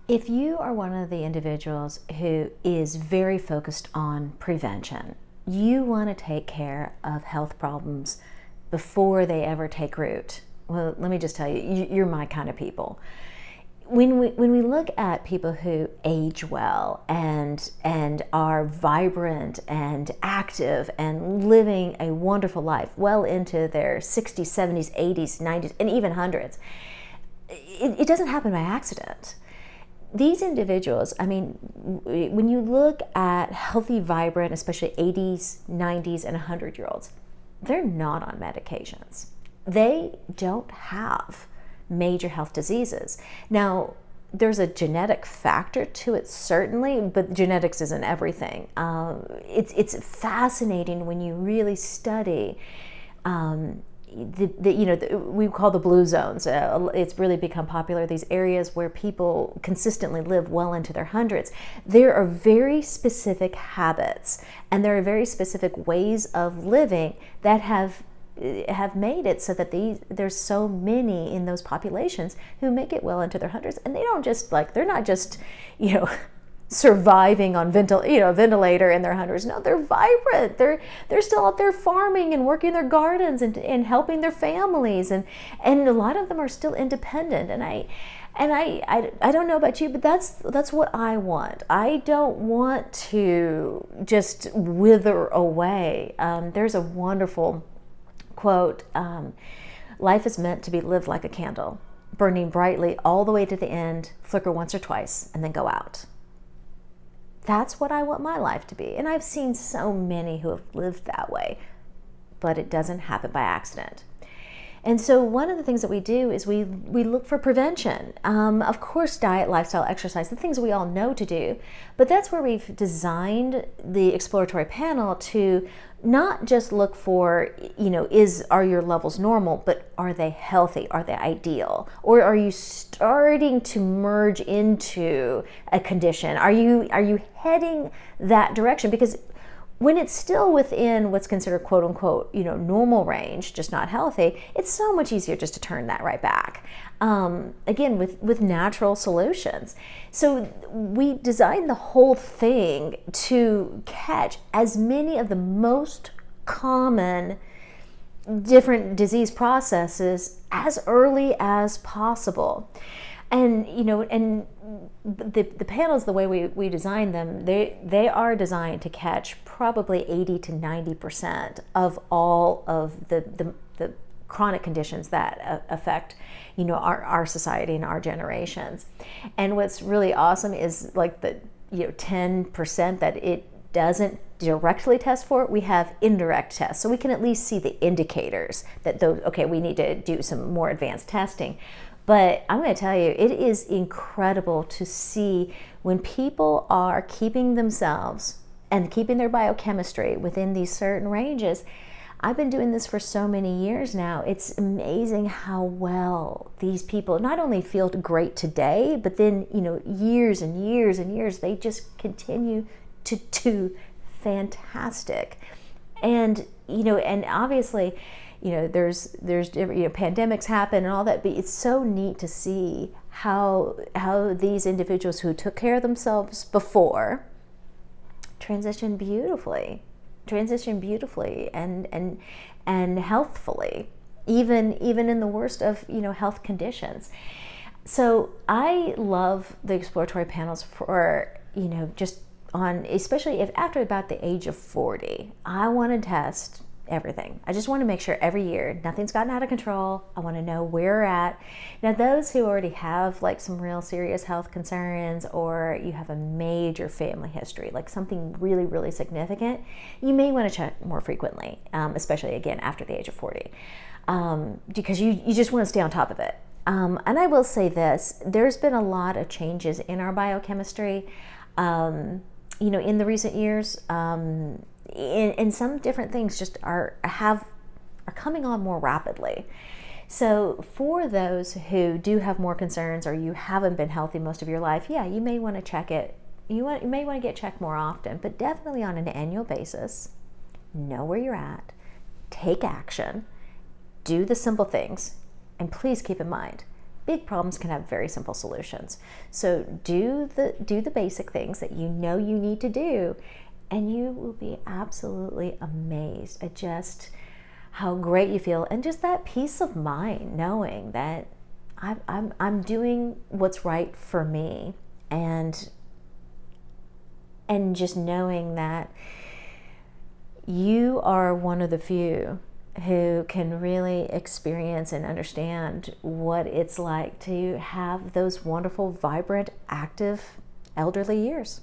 If you are one of the individuals who is very focused on prevention, you want to take care of health problems before they ever take root. Well, let me just tell you, you're my kind of people. When we look at people who age well and are vibrant and active and living a wonderful life well into their 60s, 70s, 80s, 90s, and even hundreds, it doesn't happen by accident. These individuals, I mean, when you look at healthy, vibrant, especially 80s, 90s, and 100-year-olds, they're not on medications. They don't have major health diseases. Now, there's a genetic factor to it, certainly, but genetics isn't everything. It's fascinating when you really study we call the blue zones. It's really become popular, these areas where people consistently live well into their hundreds. There are very specific habits and there are very specific ways of living that have made it so that there's so many in those populations who make it well into their hundreds, and they're not just surviving on ventilator in their hundreds. No, they're vibrant. They're still out there farming and working their gardens and helping their families, and a lot of them are still independent. And I don't know about you, but that's what I want. I don't want to just wither away. There's a wonderful quote, life is meant to be lived like a candle, burning brightly all the way to the end, flicker once or twice, and then go out. That's what I want my life to be. And I've seen so many who have lived that way, but it doesn't happen by accident. And so one of the things that we do is we look for prevention. Of course, diet, lifestyle, exercise, the things we all know to do, but that's where we've designed the exploratory panel to not just look for, are your levels normal, but are they healthy? Are they ideal? Or are you starting to merge into a condition? Are you heading that direction? Because when it's still within what's considered quote unquote, normal range, just not healthy, it's so much easier just to turn that right back. Again, with natural solutions. So we designed the whole thing to catch as many of the most common different disease processes as early as possible. And the panels, the way we design them, they are designed to catch probably 80 to 90% of all of the chronic conditions that affect our society and our generations. And what's really awesome is like the 10% that it doesn't directly test for, we have indirect tests, so we can at least see the indicators that we need to do some more advanced testing. But I'm going to tell you, it is incredible to see when people are keeping themselves and keeping their biochemistry within these certain ranges. I've been doing this for so many years now. It's amazing how well these people not only feel great today, but then, years and years and years, they just continue to do fantastic. And, and obviously, there's pandemics happen and all that, but it's so neat to see how these individuals who took care of themselves before transition beautifully and healthfully, even in the worst of health conditions. So I love the exploratory panels for just on, especially if after about the age of 40, I want to test everything. I just want to make sure every year nothing's gotten out of control. I want to know where we're at. Now, those who already have like some real serious health concerns, or you have a major family history, like something really, really significant, you may want to check more frequently, especially again after the age of 40, because you just want to stay on top of it. And I will say this, there's been a lot of changes in our biochemistry, in the recent years. And some different things just are coming on more rapidly. So for those who do have more concerns, or you haven't been healthy most of your life, you may want to check it. You may want to get checked more often, but definitely on an annual basis. Know where you're at, take action, do the simple things, and please keep in mind, big problems can have very simple solutions. So do the basic things that you know you need to do, and you will be absolutely amazed at just how great you feel, and just that peace of mind knowing that I'm doing what's right for me, and just knowing that you are one of the few who can really experience and understand what it's like to have those wonderful, vibrant, active elderly years.